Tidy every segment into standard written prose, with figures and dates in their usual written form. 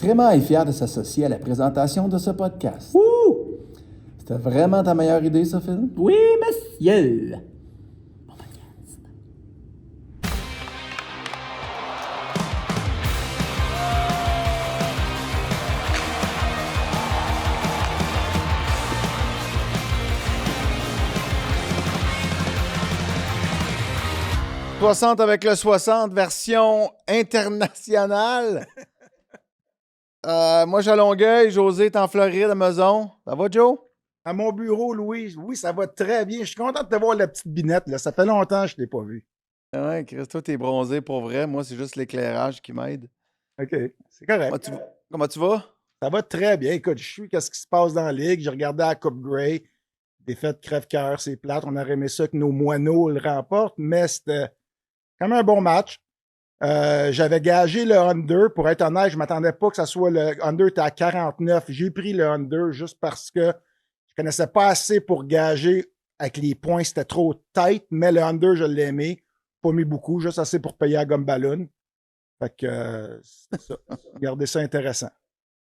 Crément est fier de s'associer à la présentation de ce podcast. Ouh! C'était vraiment ta meilleure idée, ça, Phil? Oui, monsieur! Bon podcast. « 60 avec le 60, version internationale. Moi, je suis à Longueuil. José est en Floride, à Maison. Ça va, Joe? À mon bureau, Louis. Oui, ça va très bien. Je suis content de te voir, la petite binette. Là. Ça fait longtemps que je ne l'ai pas vue. Ouais, Chris, toi, t'es bronzé pour vrai. Moi, c'est juste l'éclairage qui m'aide. OK, c'est correct. Comment tu vas? Ça va très bien. Écoute, je suis qu'est-ce qui se passe dans la ligue. J'ai regardé la Coupe Grey. Défaite crève-cœur, c'est plate. On aurait aimé ça que nos moineaux le remportent, mais c'était quand même un bon match. J'avais gagé le under. Pour être honnête, je ne m'attendais pas que ça soit le under était à 49. J'ai pris le under juste parce que je ne connaissais pas assez pour gager avec les points. C'était trop tight, mais le under, je l'ai aimé. Pas mis beaucoup, juste assez pour payer à gomme ballon. Fait que c'est ça. Regardez ça intéressant.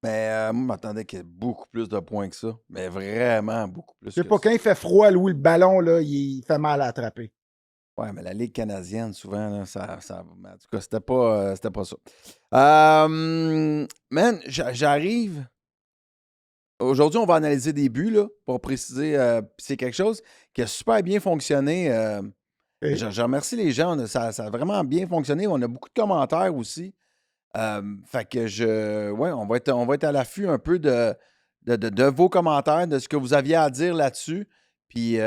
Mais moi, je m'attendais qu'il y ait beaucoup plus de points que ça. Mais vraiment beaucoup plus. Je sais pas, quand il fait froid, Louis, le ballon, là, il fait mal à attraper. Ouais, mais la Ligue canadienne, souvent, là, en tout cas, c'était pas ça. Man, j'arrive. Aujourd'hui, on va analyser des buts, là, pour préciser. C'est quelque chose qui a super bien fonctionné. Et- Je remercie les gens. Ça a vraiment bien fonctionné. On a beaucoup de commentaires aussi. Fait que on va être à l'affût un peu de vos commentaires, de ce que vous aviez à dire là-dessus. Puis,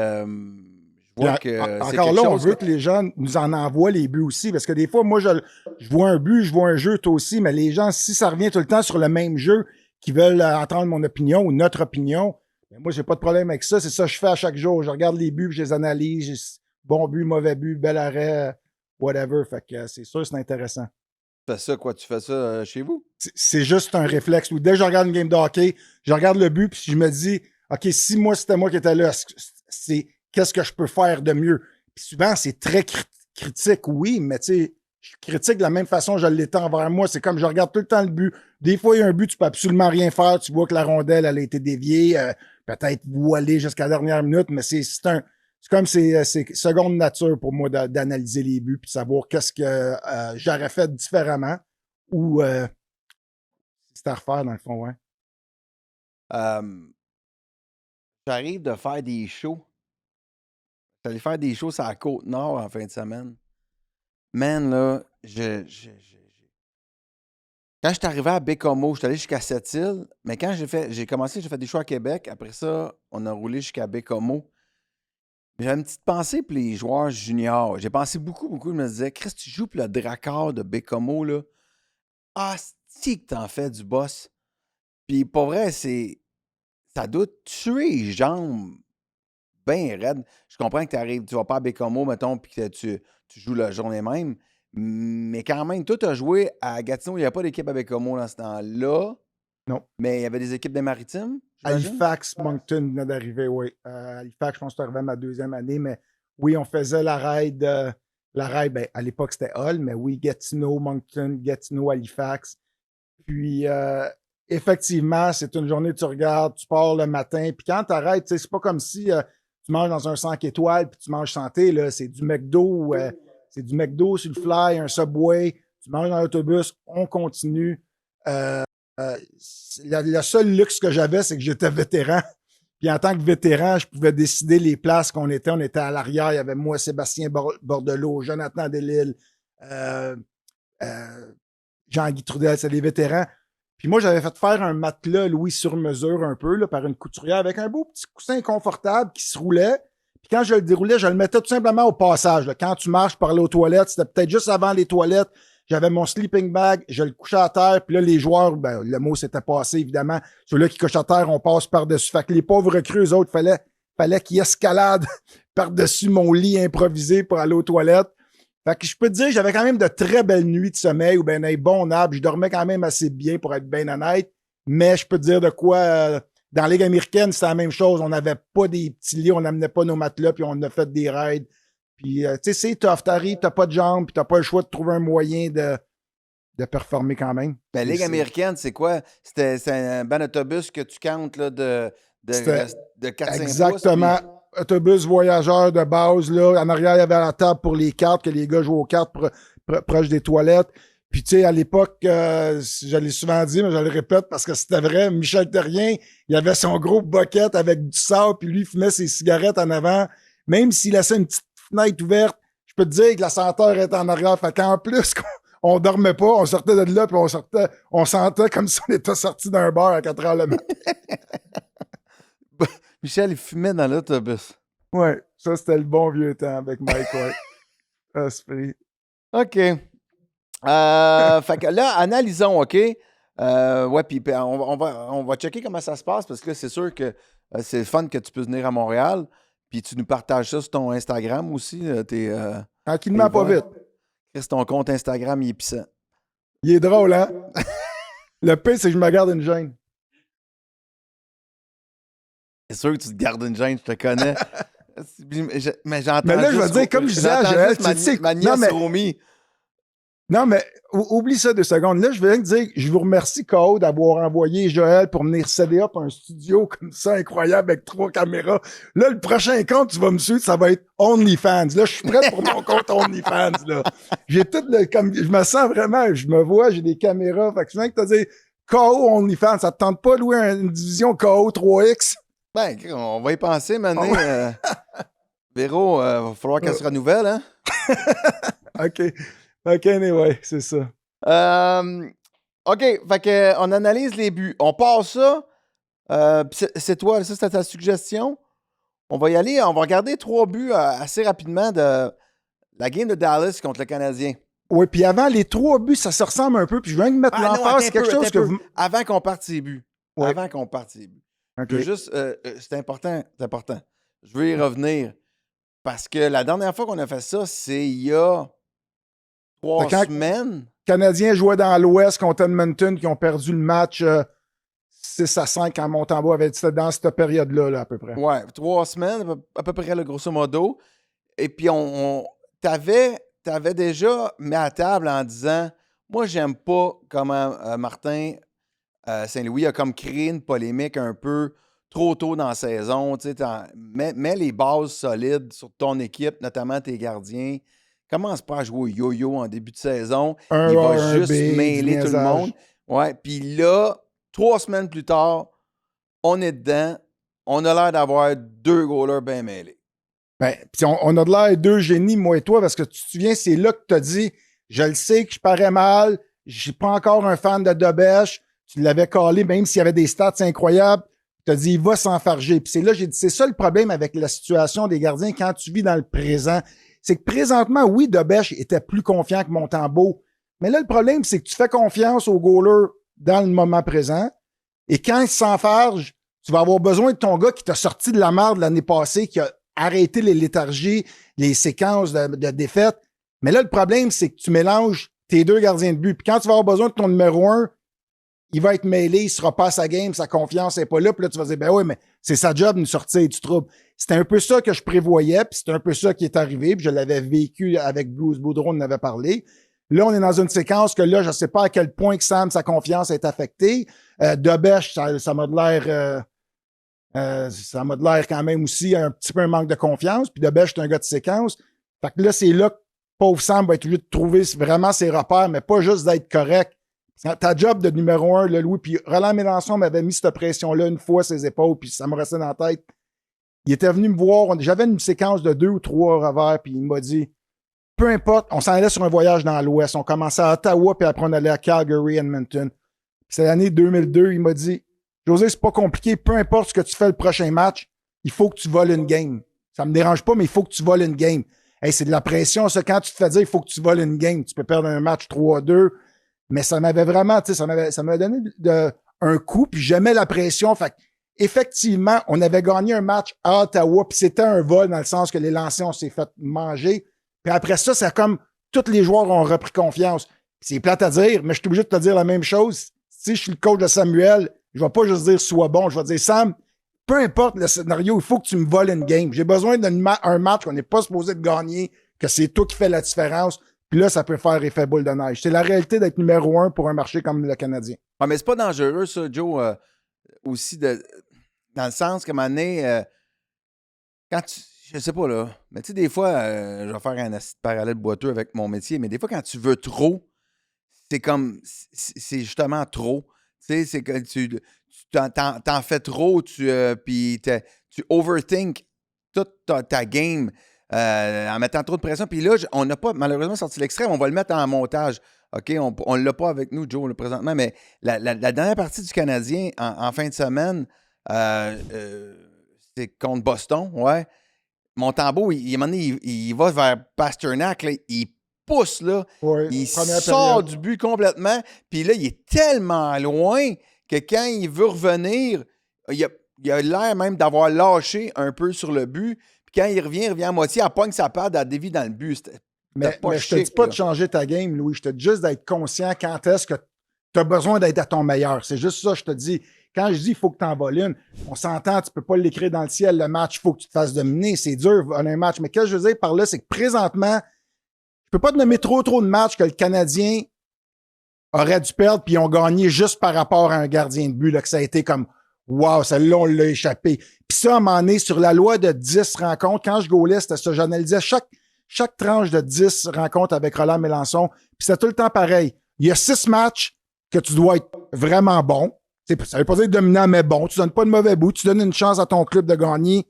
je vois que c'est Encore quelque là, on chose veut que les gens nous en envoient les buts aussi. Parce que des fois, moi, je vois un but, je vois un jeu, toi aussi, mais les gens, si ça revient tout le temps sur le même jeu, qui veulent entendre mon opinion ou notre opinion, ben moi, j'ai pas de problème avec ça. C'est ça que je fais à chaque jour. Je regarde les buts, je les analyse. Bon but, mauvais but, bel arrêt, whatever. Fait que c'est sûr, c'est intéressant. Tu fais ça, quoi? Tu fais ça chez vous? C'est juste un réflexe. Dès que je regarde une game de hockey, je regarde le but, puis je me dis, OK, si moi, c'était moi qui étais là, c'est qu'est-ce que je peux faire de mieux? Puis souvent, c'est très critique, oui, mais tu sais, je critique de la même façon que je l'étais envers moi. C'est comme je regarde tout le temps le but. Des fois, il y a un but, tu peux absolument rien faire. Tu vois que la rondelle, elle a été déviée, peut-être voilée jusqu'à la dernière minute, mais c'est comme c'est seconde nature pour moi d'analyser les buts puis de savoir qu'est-ce que j'aurais fait différemment ou c'est à refaire dans le fond, ouais. J'arrive de faire des shows. J'allais faire des shows sur la Côte-Nord en fin de semaine. Man, là, quand je suis arrivé à Bécomo, je suis allé jusqu'à Sept-Îles, mais quand j'ai fait des shows à Québec. Après ça, on a roulé jusqu'à Bécomo. J'avais une petite pensée pour les joueurs juniors. J'ai pensé beaucoup, beaucoup. Je me disais, Chris, tu joues pour le Dracard de Bécomo, là. Ah, c'est que t'en fais du boss. Puis pour vrai, ça doit tuer les jambes bien raide. Je comprends que tu vas pas à Bécomo, mettons, puis que tu joues la journée même. Mais quand même, toi, tu as joué à Gatineau. Il n'y a pas d'équipe à Bécomo dans ce temps-là. Non. Mais il y avait des équipes des Maritimes, j'imagine? Halifax, Moncton venait d'arriver, oui. Halifax, je pense que c'est arrivé à ma deuxième année, mais oui, on faisait la raid. Ben, à l'époque, c'était Hull, mais oui, Gatineau, Moncton, Gatineau, Halifax. Puis, effectivement, c'est une journée, tu regardes, tu pars le matin, puis quand tu arrêtes, c'est pas comme si tu manges dans un 5 étoiles puis tu manges santé, là, c'est du McDo, sur le fly, un Subway, tu manges dans l'autobus, on continue. Le seul luxe que j'avais, c'est que j'étais vétéran. Puis en tant que vétéran, je pouvais décider les places qu'on était. On était à l'arrière. Il y avait moi, Sébastien Bordelot, Jonathan Delisle, Jean-Guy Trudel, c'est des vétérans. Puis moi, j'avais fait faire un matelas, Louis, sur mesure un peu, là, par une couturière, avec un beau petit coussin confortable qui se roulait. Puis quand je le déroulais, je le mettais tout simplement au passage. Là. Quand tu marches par aller aux toilettes, c'était peut-être juste avant les toilettes. J'avais mon sleeping bag, je le couchais à terre, puis là, les joueurs, ben, le mot s'était passé, évidemment. Ceux-là qui couchent à terre, on passe par-dessus. Fait que les pauvres recrues, eux autres, fallait qu'ils escaladent par-dessus mon lit improvisé pour aller aux toilettes. Fait que je peux te dire, j'avais quand même de très belles nuits de sommeil ou ben un bon nap. Je dormais quand même assez bien pour être bien honnête. Mais je peux te dire de quoi, dans la Ligue américaine, c'est la même chose. On n'avait pas des petits lits, on n'amenait pas nos matelas, puis on a fait des raids. Puis, tu sais, c'est tough. T'arrives, t'as pas de jambes, puis t'as pas le choix de trouver un moyen de performer quand même. Ben, Ligue américaine, c'est quoi? C'est un ban d'autobus que tu comptes là, de 4-5 exactement. pouces. Autobus voyageur de base, là. En arrière, il y avait la table pour les cartes, que les gars jouent aux cartes proche des toilettes. Puis, tu sais, à l'époque, je l'ai souvent dit, mais je le répète parce que c'était vrai, Michel Terrien, il avait son gros bucket avec du sable, puis lui, il fumait ses cigarettes en avant. Même s'il laissait une petite fenêtre ouverte, je peux te dire que la senteur était en arrière. Fait qu'en plus, on dormait pas, on sortait de là, puis on sentait comme si on était sorti d'un bar à 4 heures le matin. Michel, il fumait dans l'autobus. Ouais, ça, c'était le bon vieux temps avec Mike White. Esprit. OK. Fait que là, analysons, OK? Ouais, puis on va checker comment ça se passe parce que là, c'est sûr que c'est le fun que tu puisses venir à Montréal. Puis tu nous partages ça sur ton Instagram aussi. Tranquillement, pas vite. Chris, ton compte Instagram, il est puissant. Il est drôle, hein? Le pire, c'est que je me garde une gêne. C'est sûr que tu te gardes une gêne, je te connais. Mais j'entends. Mais là, je vais dire, comme je disais à Joël, tu sais. Ma nièce Romy. Non, mais oublie ça 2 secondes. Là, je vais te dire, je vous remercie, Code, d'avoir envoyé Joël pour venir céder up un studio comme ça, incroyable, avec 3 caméras. Là, le prochain compte, tu vas me suivre, ça va être OnlyFans. Là, je suis prêt pour mon compte OnlyFans, là. J'ai tout comme, je me sens vraiment, je me vois, j'ai des caméras. Fait que je viens que t'as dit, KO OnlyFans, ça te tente pas de louer une division KO 3X? Ben, on va y penser maintenant. Véro, va falloir qu'elle se renouvelle, hein? OK, anyway, c'est ça. OK, fait que, on analyse les buts. On passe ça. C'est toi, ça, c'était ta suggestion. On va y aller, on va regarder 3 buts assez rapidement de la game de Dallas contre le Canadien. Oui, puis avant, les 3 buts, ça se ressemble un peu, puis je viens de mettre l'emphase, c'est quelque chose que vous... Avant qu'on parte ses buts. Ouais. Avant qu'on parte ses buts. Okay. Juste, c'est important. Je veux y revenir. Parce que la dernière fois qu'on a fait ça, c'est il y a 3 semaines. Les Canadiens jouaient dans l'Ouest contre Edmonton, qui ont perdu le match 6-5 en montant en bas. C'était dans cette période-là, là, à peu près. Ouais, 3 semaines, à peu près, là, grosso modo. Et puis, t'avais déjà mis à table en disant, moi, j'aime pas comment Martin Saint-Louis a comme créé une polémique un peu trop tôt dans la saison. Mets les bases solides sur ton équipe, notamment tes gardiens. Commence pas à jouer au yo-yo en début de saison. Il va juste mêler tout le monde. Ouais, puis là, 3 semaines plus tard, on est dedans. On a l'air d'avoir 2 goalers bien mêlés. Ben, puis on a de l'air 2 génies, moi et toi, parce que tu te souviens, c'est là que tu as dit, je le sais que je parais mal, je suis pas encore un fan de Dobèche. Tu l'avais calé, même s'il y avait des stats incroyables. Tu as dit, il va s'enfarger. Puis c'est là, j'ai dit, c'est ça le problème avec la situation des gardiens quand tu vis dans le présent. C'est que présentement, oui, Dobèche était plus confiant que Montembeault. Mais là, le problème, c'est que tu fais confiance aux goalers dans le moment présent. Et quand il s'enfarge, tu vas avoir besoin de ton gars qui t'a sorti de la merde l'année passée, qui a arrêté les léthargies, les séquences de défaites. Mais là, le problème, c'est que tu mélanges tes 2 gardiens de but. Puis quand tu vas avoir besoin de ton numéro 1, il va être mêlé, il sera pas à sa game, sa confiance n'est pas là. Puis là, tu vas dire, ben oui, mais c'est sa job de nous sortir du trouble. C'était un peu ça que je prévoyais, puis c'est un peu ça qui est arrivé, puis je l'avais vécu avec Bruce Boudreau, on en avait parlé. Là, on est dans une séquence que là, je sais pas à quel point que Sam, sa confiance est affectée. Dobèche, ça m'a de l'air... ça m'a de l'air quand même aussi un petit peu un manque de confiance. Puis Dobèche, c'est un gars de séquence. Fait que là, c'est là que pauvre Sam va être obligé de trouver vraiment ses repères, mais pas juste d'être correct. Ta job de numéro 1, là, Louis, puis Roland Mélenchon m'avait mis cette pression-là une fois ses épaules, puis ça me restait dans la tête. Il était venu me voir, j'avais une séquence de 2 ou 3 revers, puis il m'a dit, peu importe, on s'en allait sur un voyage dans l'Ouest, on commençait à Ottawa, puis après on allait à Calgary, Edmonton. Puis c'est l'année 2002, il m'a dit, José, c'est pas compliqué, peu importe ce que tu fais le prochain match, il faut que tu voles une game. Ça me dérange pas, mais il faut que tu voles une game. Hey, c'est de la pression, ça, quand tu te fais dire, il faut que tu voles une game. Tu peux perdre un match 3-2. Mais ça m'avait vraiment, tu sais, ça m'avait donné un coup, puis j'aimais la pression. Fait effectivement, on avait gagné un match à Ottawa, puis c'était un vol dans le sens que les lancers, on s'est fait manger. Puis après ça, c'est comme tous les joueurs ont repris confiance. C'est plate à dire, mais je suis obligé de te dire la même chose. Si je suis le coach de Samuel, je vais pas juste dire sois bon, je vais dire Sam, peu importe le scénario, il faut que tu me voles une game. J'ai besoin d'un match qu'on n'est pas supposé de gagner, que c'est toi qui fais la différence. Puis là, ça peut faire effet boule de neige. C'est la réalité d'être numéro 1 pour un marché comme le Canadien. Ah, mais c'est pas dangereux, ça, Joe, aussi, dans le sens qu'à un moment donné, quand tu. Je sais pas, là. Mais tu sais, des fois, je vais faire un parallèle boiteux avec mon métier, mais des fois, quand tu veux trop, c'est comme. C'est justement trop. Tu sais, c'est que t'en fais trop, puis tu overthink toute ta game en mettant trop de pression. Puis là, on n'a pas malheureusement sorti l'extrait, on va le mettre en montage. OK, on ne l'a pas avec nous, Joe, là, présentement, mais la dernière partie du Canadien en fin de semaine, c'est contre Boston, ouais. Montembeau, il va vers Pasternak, là, il pousse, là, Ouais, il première sort période. du but complètement, puis là, il est tellement loin que quand il veut revenir, il a l'air même d'avoir lâché un peu sur le but, puis quand il revient à moitié, elle pogne sa patte, elle dévie dans le but. C'était pas Mais je te chic, dis pas là. de changer ta game, Louis. Je te dis juste d'être conscient quand est-ce que tu as besoin d'être à ton meilleur. C'est juste ça, je te dis. Quand je dis il faut que tu en voles une, on s'entend, tu peux pas l'écrire dans le ciel, le match, il faut que tu te fasses dominer. C'est dur, un match. Mais ce que je veux dire par là, c'est que présentement, je peux pas te nommer trop de matchs que le Canadien aurait dû perdre puis ils ont gagné juste par rapport à un gardien de but, là, que ça a été comme wow, celle-là, on l'a échappé. Puis ça, à un moment donné, sur la loi de 10 rencontres, quand je goalais, c'était ça, j'analysais chaque tranche de 10 rencontres avec Roland Mélenchon, puis c'était tout le temps pareil. Il y a 6 matchs que tu dois être vraiment bon. Ça veut pas dire dominant, mais bon. Tu donnes pas de mauvais bout. Tu donnes une chance à ton club de gagner.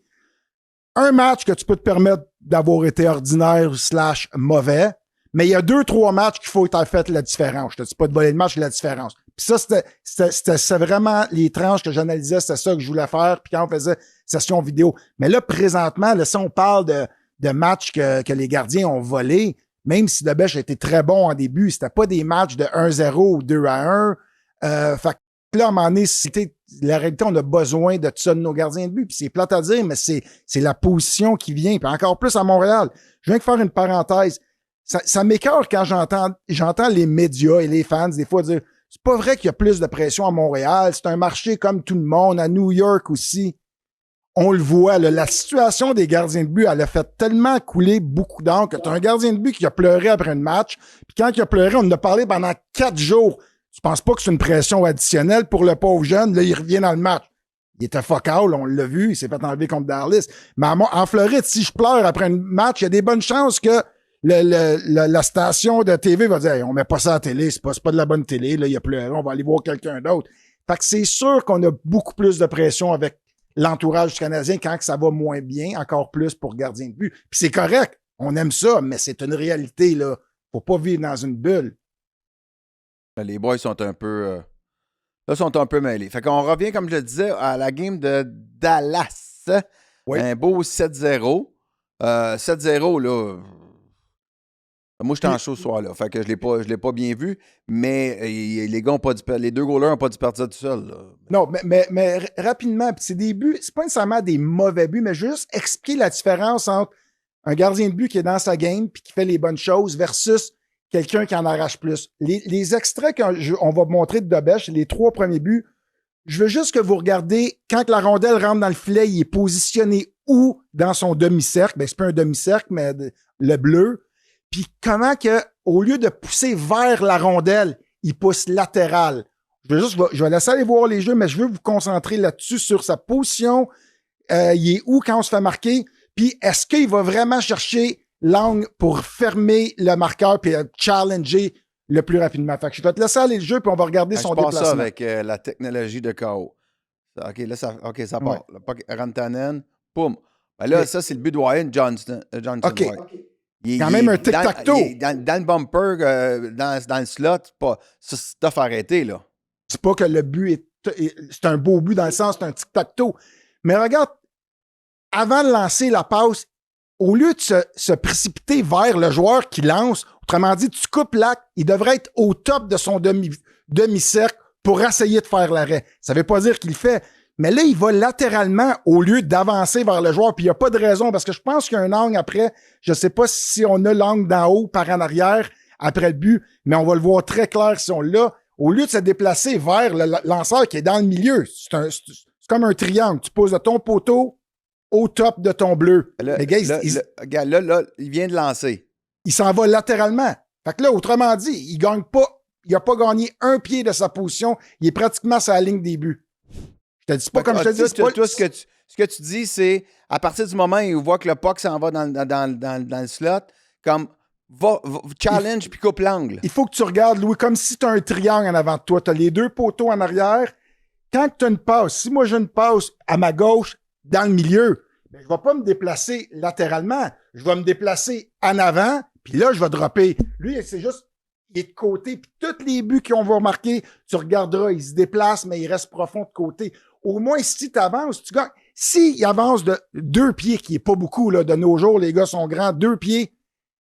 Un match que tu peux te permettre d'avoir été ordinaire / mauvais. Mais il y a 2-3 matchs qu'il faut que tu aies fait la différence. Je te dis pas de voler le match, c'est la différence. Puis ça, c'était vraiment les tranches que j'analysais. C'était ça que je voulais faire. Puis quand on faisait session vidéo. Mais là, présentement, là, si on parle de matchs que les gardiens ont volés, même si Debèche a été très bon en début, c'était pas des matchs de 1-0 ou 2-1. Fait que là, à un moment donné, la réalité, on a besoin de tout ça de nos gardiens de but. Puis c'est plate à dire, mais c'est la position qui vient. Puis encore plus à Montréal. Je viens de faire une parenthèse. Ça m'écoeure quand j'entends les médias et les fans des fois dire c'est pas vrai qu'il y a plus de pression à Montréal. C'est un marché comme tout le monde, à New York aussi. On le voit, là, la situation des gardiens de but, elle a fait tellement couler beaucoup d'encre que tu as un gardien de but qui a pleuré après un match. Puis quand il a pleuré, on en a parlé pendant 4 jours. Tu penses pas que c'est une pression additionnelle pour le pauvre jeune? Là, il revient dans le match. Il était fuck all, on l'a vu, il s'est fait enlever contre Dallas. Mais en Floride, si je pleure après un match, il y a des bonnes chances que la station de TV va dire hey, on met pas ça à la télé, c'est pas de la bonne télé, là, il a pleuré, on va aller voir quelqu'un d'autre. Fait que c'est sûr qu'on a beaucoup plus de pression avec l'entourage du Canadien quand ça va moins bien, encore plus pour gardien de but. Puis c'est correct, on aime ça, mais c'est une réalité, là. Faut pas vivre dans une bulle. Les boys sont un peu. Là, sont un peu mêlés. Fait qu'on revient, comme je le disais, à la game de Dallas. Oui. Un beau 7-0. 7-0, là. Moi, j'étais en show ce soir-là. Fait que je l'ai pas bien vu. Mais les gars ont pas dû perdre. Les deux goalers n'ont pas dû perdre ça tout seul. Là. Non, mais rapidement, c'est des buts, c'est pas nécessairement des mauvais buts, mais juste expliquer la différence entre un gardien de but qui est dans sa game puis qui fait les bonnes choses versus quelqu'un qui en arrache plus. Les extraits qu'on va montrer de Debèche, les 3 premiers buts, je veux juste que vous regardez, quand la rondelle rentre dans le filet, il est positionné où dans son demi-cercle? Ben, c'est pas un demi-cercle, mais le bleu. Puis comment que, au lieu de pousser vers la rondelle, il pousse latéral. Je vais laisser aller voir les jeux, mais je veux vous concentrer là-dessus, sur sa position. Il est où quand on se fait marquer? Puis est-ce qu'il va vraiment chercher l'angle pour fermer le marqueur puis challenger le plus rapidement? Fait que je vais te laisser aller le jeu puis on va regarder son je passe déplacement. ça avec la technologie de KO. OK, là, ça part. Ouais. Rantanen, poum. Ben là, ça, c'est le but de Wyatt Johnson. OK. Ouais. Quand même un tic-tac-toe. Dans le bumper, dans le slot, ça, c'est tough à arrêter, là. C'est pas que le but c'est un beau but dans le sens, c'est un tic-tac-toe. Mais regarde, avant de lancer la passe, au lieu de se précipiter vers le joueur qui lance, autrement dit, tu coupes l'acte, il devrait être au top de son demi-cercle pour essayer de faire l'arrêt. Ça veut pas dire qu'il le fait. Mais là, il va latéralement au lieu d'avancer vers le joueur. Puis il n'y a pas de raison parce que je pense qu'il y a un angle après. Je ne sais pas si on a l'angle d'en haut par en arrière après le but, mais on va le voir très clair si on l'a. Au lieu de se déplacer vers le lanceur qui est dans le milieu, c'est comme un triangle. Tu poses ton poteau au top de ton bleu. Là, les gars, là, il vient de lancer. Il s'en va latéralement. Fait que là, autrement dit, il a pas gagné un pied de sa position. Il est pratiquement sur la ligne des buts. Je te dis pas comme je te dis. Toi, ce que tu dis, c'est à partir du moment où il voit que le puck s'en va dans le slot, comme va challenge puis coupe l'angle. Il faut que tu regardes, Louis, comme si tu as un triangle en avant de toi. Tu as les deux poteaux en arrière. Quand tu as une passe, si moi j'ai une passe à ma gauche, dans le milieu, ben, je ne vais pas me déplacer latéralement. Je vais me déplacer en avant, puis là, je vais dropper. Lui, c'est juste, il est de côté, puis tous les buts qu'on va remarquer, tu regarderas, il se déplace, mais il reste profond de côté. Au moins, si tu avances, tu gagnes. S'il avance de 2 pieds, qui n'est pas beaucoup, là, de nos jours, les gars sont grands, 2 pieds,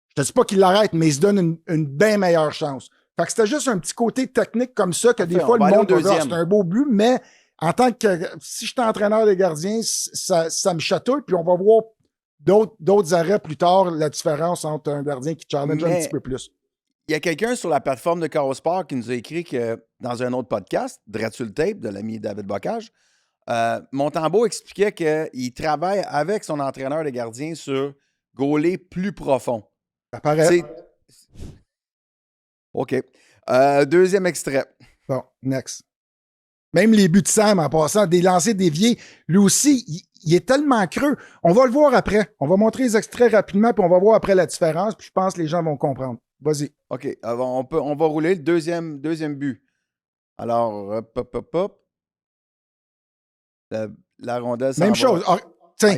je te dis pas qu'il l'arrête, mais il se donne une bien meilleure chance. Fait que c'était juste un petit côté technique comme ça que des fois, le monde va dire, c'est un beau but, mais en tant que, si je suis entraîneur des gardiens, ça me chatouille, puis on va voir d'autres arrêts plus tard, la différence entre un gardien qui challenge un petit peu plus. Il y a quelqu'un sur la plateforme de Chaos Sport qui nous a écrit que dans un autre podcast, Dreadsul Tape, de l'ami David Bocage, Montembeault expliquait qu'il travaille avec son entraîneur de gardien sur goaler plus profond. Ça paraît. OK. Deuxième extrait. Bon, next. Même les buts de Sam, en passant, des lancers déviés, lui aussi, il est tellement creux. On va le voir après. On va montrer les extraits rapidement, puis on va voir après la différence, puis je pense que les gens vont comprendre. Vas-y. OK. On va rouler le deuxième but. Alors, hop. La rondelle s'en va. Même chose. Ah, tiens,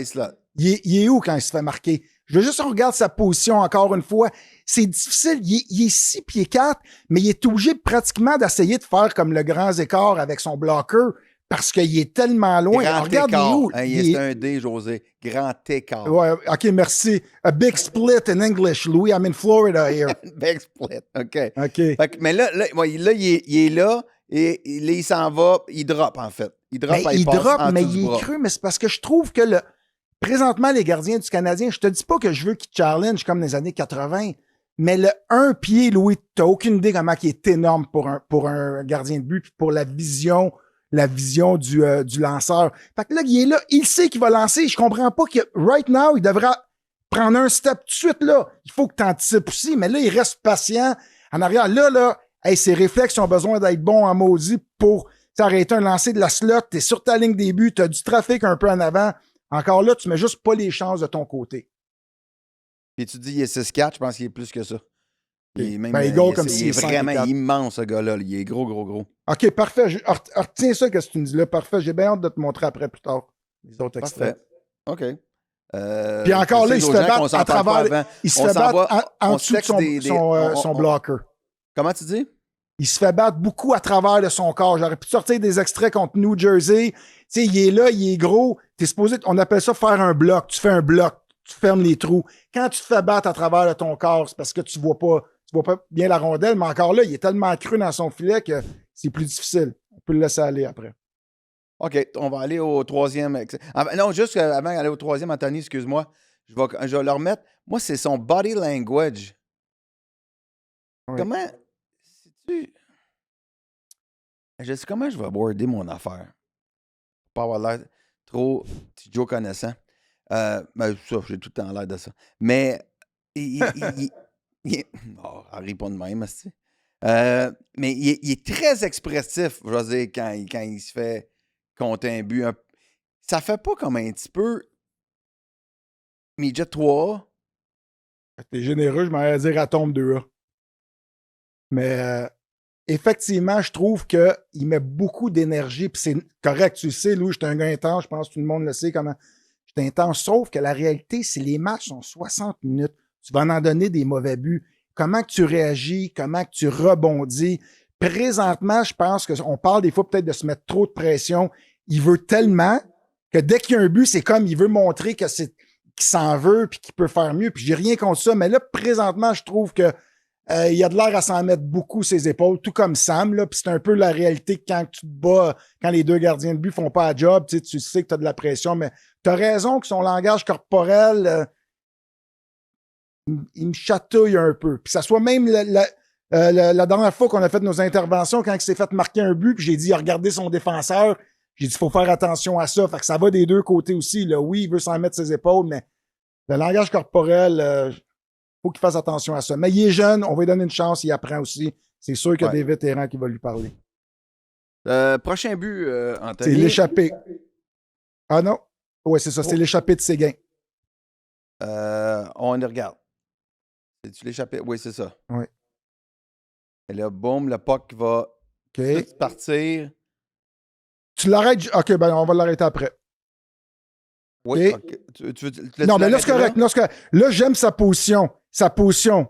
il est où quand il se fait marquer? Je veux juste regarder sa position encore une fois. C'est difficile. Il est 6 pieds 4, mais il est obligé pratiquement d'essayer de faire comme le grand écart avec son bloqueur parce qu'il est tellement loin. Grand regarde, écart. il est où? C'est un D, José. Grand écart. Ouais, OK, merci. A big split in English, Louis. I'm in Florida here. Big split. OK. OK. Là, il est là et là, il s'en va. Il drop, en fait. Il drop, mais il est creux, mais c'est parce que je trouve que présentement, les gardiens du Canadien, je te dis pas que je veux qu'ils challenge comme dans les années 80, mais le 1 pied, Louis, t'as aucune idée comment il est énorme pour un gardien de but puis pour la vision du lanceur. Fait que là, il est là, il sait qu'il va lancer. Je comprends pas que right now, il devrait prendre un step tout de suite là. Il faut que tu anticipes aussi, mais là, il reste patient en arrière. Là, ses réflexes ont besoin d'être bons en maudit pour arrêter un lancer de la slot. T'es sur ta ligne des buts, t'as du trafic un peu en avant. Encore là, tu mets juste pas les chances de ton côté. Puis tu dis, il est 6'4", je pense qu'il est plus que ça. Il est, il est vraiment immense, ce gars-là. Il est gros. OK, parfait. Retiens ça, qu'est-ce que tu me dis là. Parfait. J'ai bien hâte de te montrer après, plus tard, les autres extraits. OK. Puis encore là, il se fait battre à travers... Il se fait battre en dessous de son bloqueur. Comment tu dis? Il se fait battre beaucoup à travers de son corps. J'aurais pu sortir des extraits contre New Jersey. Tu sais, il est là, il est gros. T'es supposé, on appelle ça faire un bloc. Tu fais un bloc, tu fermes les trous. Quand tu te fais battre à travers de ton corps, c'est parce que tu vois pas bien la rondelle, mais encore là, il est tellement creux dans son filet que c'est plus difficile. On peut le laisser aller après. OK, on va aller au troisième. Non, juste avant d'aller au troisième, Anthony, excuse-moi. Je vais le remettre. Moi, c'est son body language. Oui. Comment... Je sais comment je vais aborder mon affaire. Pas avoir l'air trop petit Joe connaissant. Ça, j'ai tout le temps l'air de ça. Mais Harry pas de même, mais il est très expressif, je veux dire, quand il se fait compter un but. Ça fait pas comme un petit peu Midget 3. T'es généreux, je m'en vais dire à tombe 2A. Mais effectivement, je trouve qu'il met beaucoup d'énergie, puis c'est correct, tu le sais, Louis, je suis un gars intense, je pense que tout le monde le sait comment je suis intense, sauf que la réalité, c'est les matchs sont 60 minutes. Tu vas en donner des mauvais buts. Comment que tu réagis, comment que tu rebondis. Présentement, je pense qu'on parle des fois peut-être de se mettre trop de pression. Il veut tellement que dès qu'il y a un but, c'est comme il veut montrer qu'il s'en veut puis qu'il peut faire mieux. Puis j'ai rien contre ça, mais là, présentement, je trouve que il a de l'air à s'en mettre beaucoup ses épaules, tout comme Sam, là, puis c'est un peu la réalité que quand tu te bats, quand les deux gardiens de but font pas la job, tu sais que tu as de la pression, mais tu as raison que son langage corporel, il me chatouille un peu. Puis ça soit même la dernière fois qu'on a fait nos interventions, quand il s'est fait marquer un but, puis j'ai dit, regardez son défenseur, j'ai dit, il faut faire attention à ça, fait que ça va des deux côtés aussi, là. Oui, il veut s'en mettre ses épaules, mais le langage corporel... faut qu'il fasse attention à ça. Mais il est jeune, on va lui donner une chance, il apprend aussi. C'est sûr qu'il y a des vétérans qui vont lui parler. Prochain but, Anthony. C'est l'échappée. Ah non? Oui, c'est ça, c'est l'échappée de Séguin. On le regarde. C'est-tu l'échappée? Oui, c'est ça. Oui. Et là, boum, le puck va OK. partir. Tu l'arrêtes? OK, ben on va l'arrêter après. Oui, OK. Tu veux, Non, mais là, c'est correct. Non, c'est correct. Là, j'aime sa position. Sa position.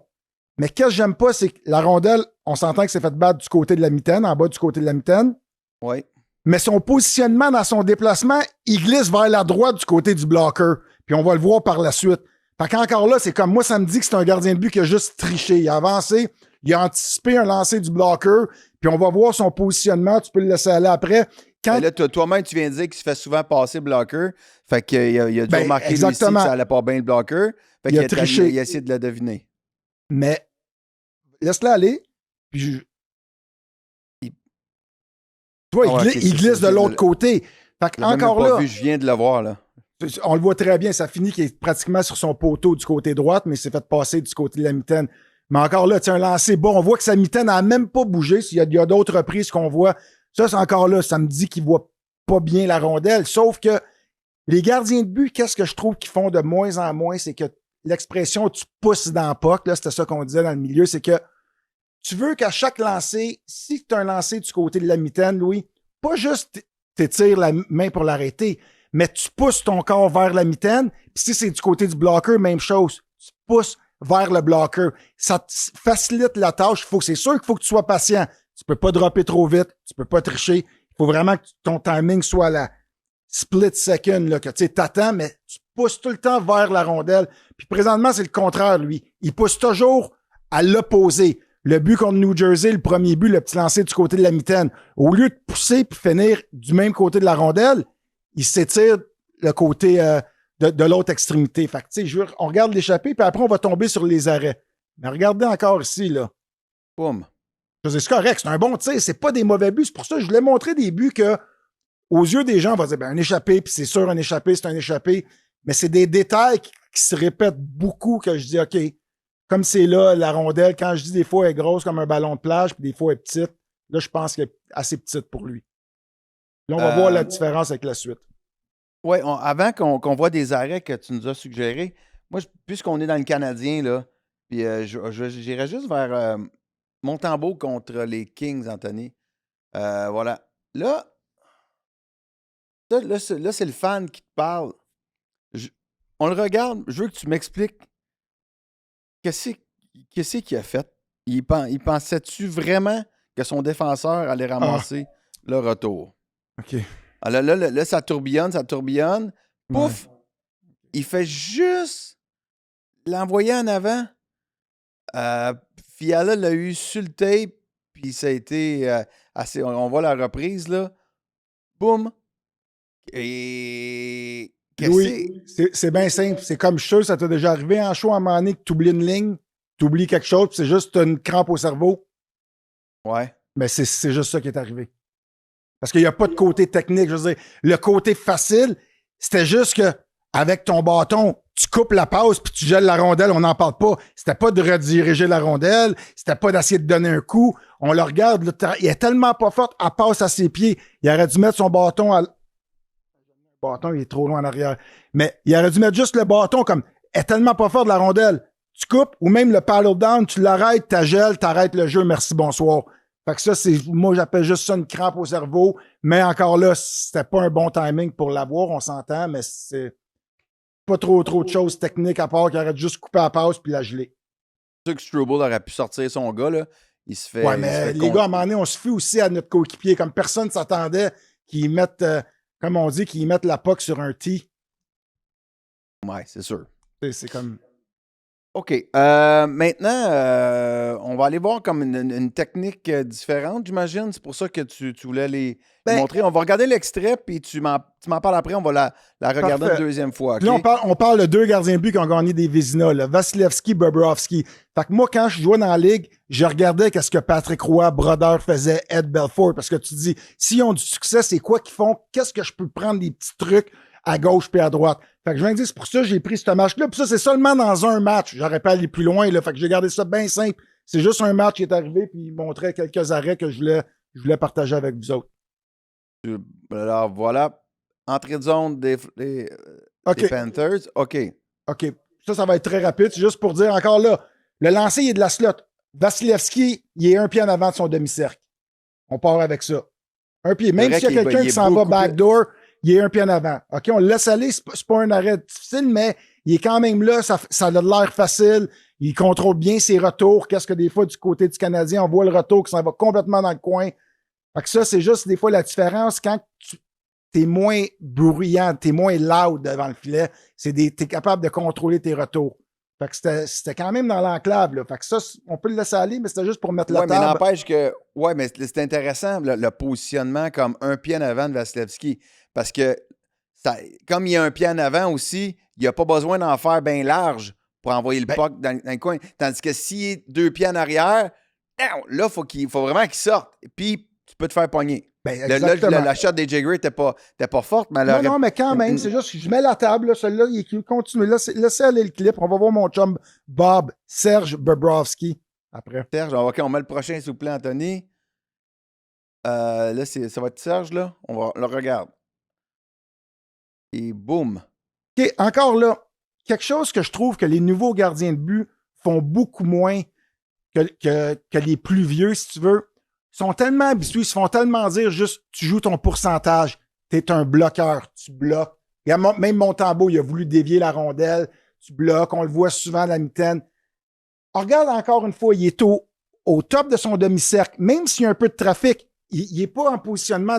Mais qu'est-ce que j'aime pas, c'est que la rondelle, on s'entend que c'est fait battre du côté de la mitaine, en bas du côté de la mitaine. Oui. Mais son positionnement dans son déplacement, il glisse vers la droite du côté du bloqueur. Puis on va le voir par la suite. Fait qu'encore là, c'est comme moi, ça me dit que c'est un gardien de but qui a juste triché. Il a avancé, il a anticipé un lancer du bloqueur, puis on va voir son positionnement. Tu peux le laisser aller après. Quand... Là, toi-même, tu viens de dire qu'il se fait souvent passer bloqueur. Fait qu'il a dû remarquer lui aussi que ça allait pas bien le bloqueur. Fait qu'il a triché. Il a essayé de le deviner. Mais laisse-le aller. Puis tu vois, il glisse de l'autre côté. Fait qu'encore là. Je viens de le voir, là. On le voit très bien. Ça finit qu'il est pratiquement sur son poteau du côté droite, mais il s'est fait passer du côté de la mitaine. Mais encore là, tu sais, un lancer bon. On voit que sa mitaine n'a même pas bougé. Il y a d'autres reprises qu'on voit. Ça, c'est encore là. Ça me dit qu'il voit pas bien la rondelle. Sauf que les gardiens de but, qu'est-ce que je trouve qu'ils font de moins en moins, c'est que l'expression tu pousses dans le puck, là, c'était ça qu'on disait dans le milieu, c'est que tu veux qu'à chaque lancer, si tu as un lancer du côté de la mitaine, Louis, pas juste t'étires la main pour l'arrêter, mais tu pousses ton corps vers la mitaine, puis si c'est du côté du bloqueur, même chose. Tu pousses vers le bloqueur. Ça facilite la tâche. C'est sûr qu'il faut que tu sois patient. Tu peux pas dropper trop vite, tu peux pas tricher. Il faut vraiment que ton timing soit la split second, là, que tu t'attends, mais tu pousses tout le temps vers la rondelle. Puis présentement, c'est le contraire, lui. Il pousse toujours à l'opposé. Le but contre New Jersey, le premier but, le petit lancer du côté de la mitaine. Au lieu de pousser puis finir du même côté de la rondelle, il s'étire le côté de l'autre extrémité. Fait que, tu sais, on regarde l'échappée, puis après, on va tomber sur les arrêts. Mais regardez encore ici, là. Boum. C'est correct, c'est un bon tir, c'est pas des mauvais buts. C'est pour ça que je voulais montrer des buts que, aux yeux des gens, on va dire, ben, un échappé, puis c'est sûr, un échappé, c'est un échappé. Mais c'est des détails qui se répètent beaucoup que je dis, OK, comme c'est là, la rondelle, quand je dis des fois elle est grosse comme un ballon de plage, puis des fois elle est petite, là, je pense qu'elle est assez petite pour lui. Là, on va voir la différence avec la suite. Oui, avant qu'on voit des arrêts que tu nous as suggérés, moi, puisqu'on est dans le Canadien, là, puis j'irais juste vers Montembeault contre les Kings, Anthony. Voilà. Là, c'est le fan qui te parle. On le regarde, je veux que tu m'expliques qu'est-ce qu'il a fait. Il pensait-tu vraiment que son défenseur allait ramasser le retour? OK. Alors là, ça tourbillonne. Pouf! Ouais. Il fait juste l'envoyer en avant. Fiala l'a eu sur le tape, puis ça a été assez... On voit la reprise, là. Boum! Et... Oui, c'est bien simple. C'est comme je suis sûr, ça t'est déjà arrivé en show à un moment donné que tu oublies une ligne, tu oublies quelque chose, puis c'est juste une crampe au cerveau. Ouais. Mais c'est juste ça qui est arrivé. Parce qu'il n'y a pas de côté technique. Je veux dire, le côté facile, c'était juste que avec ton bâton, tu coupes la passe puis tu gèles la rondelle, on n'en parle pas. C'était pas de rediriger la rondelle, c'était pas d'essayer de donner un coup. On le regarde, il est tellement pas fort, elle passe à ses pieds. Il aurait dû mettre son bâton à... Le bâton, il est trop loin en arrière. Mais il aurait dû mettre juste le bâton comme, elle est tellement pas fort de la rondelle. Tu coupes, ou même le paddle down, tu l'arrêtes, t'agèles, t'arrêtes le jeu, merci, bonsoir. Fait que ça, moi, j'appelle juste ça une crampe au cerveau. Mais encore là, c'était pas un bon timing pour l'avoir, on s'entend, mais c'est pas trop de choses techniques à part qu'il aurait juste coupé la passe puis la geler. C'est sûr que Struble aurait pu sortir son gars, là. Il se fait. Ouais, mais les gars, à un moment donné, on se fie aussi à notre coéquipier. Comme personne ne s'attendait qu'ils mettent, comme on dit, qu'ils mettent la puck sur un tee. Ouais, c'est sûr. C'est comme. OK. Maintenant, on va aller voir comme une technique différente, j'imagine. C'est pour ça que tu voulais les montrer. On va regarder l'extrait, puis tu m'en parles après. On va la regarder une deuxième fois. Okay? Là, on parle de deux gardiens de but qui ont gagné des Vézina, Vasilevski, Bobrovski. Fait que moi, quand je jouais dans la Ligue, je regardais qu'est-ce que Patrick Roy, Brodeur faisait, Ed Belfour, parce que tu dis, s'ils ont du succès, c'est quoi qu'ils font? Qu'est-ce que je peux prendre des petits trucs à gauche puis à droite. Fait que je viens de dire, c'est pour ça que j'ai pris ce match-là. Puis ça, c'est seulement dans un match. J'aurais pas aller plus loin, là. Fait que j'ai gardé ça bien simple. C'est juste un match qui est arrivé, puis il montrait quelques arrêts que je voulais partager avec vous autres. Alors, voilà. Entrée de zone des Panthers. OK. OK. Ça va être très rapide. C'est juste pour dire encore là, le lancer, il est de la slot. Vasilevski, il est un pied en avant de son demi-cercle. On part avec ça. Un pied. Même s'il y a quelqu'un qui s'en va backdoor, il est un pied en avant. OK, on le laisse aller. C'est pas un arrêt difficile, mais il est quand même là. Ça a de l'air facile. Il contrôle bien ses retours. Qu'est-ce que des fois, du côté du Canadien, on voit le retour qui s'en va complètement dans le coin. Fait que ça, c'est juste des fois la différence quand t'es moins bruyant, t'es moins loud devant le filet. T'es capable de contrôler tes retours. Fait que c'était quand même dans l'enclave, là. Fait que ça, on peut le laisser aller, mais c'était juste pour mettre la table. Ouais, mais n'empêche que... Ouais, mais c'est intéressant, le positionnement comme un pied en avant de Vasilevski. Parce que, comme il y a un pied en avant aussi, il n'y a pas besoin d'en faire bien large pour envoyer le puck dans le coin. Tandis que s'il est 2 pieds en arrière, là, il faut vraiment qu'il sorte. Puis, tu peux te faire pogner. La shot des Jagger n'était pas forte, mais non, mais quand même, c'est juste que je mets la table, là, celui-là, il continue. Laissez aller le clip. On va voir mon chum Serge Bobrovsky après. Serge, OK, on met le prochain, s'il vous plaît, Anthony. Là, ça va être Serge, là. On le regarde. Et boum. OK, encore là, quelque chose que je trouve que les nouveaux gardiens de but font beaucoup moins que les plus vieux, si tu veux. Ils sont tellement habitués, ils se font tellement dire juste tu joues ton pourcentage, t'es un bloqueur, tu bloques. Même Montembeault, il a voulu dévier la rondelle, tu bloques, on le voit souvent à la mitaine. On regarde encore une fois, il est au top de son demi-cercle, même s'il y a un peu de trafic, il n'est pas en positionnement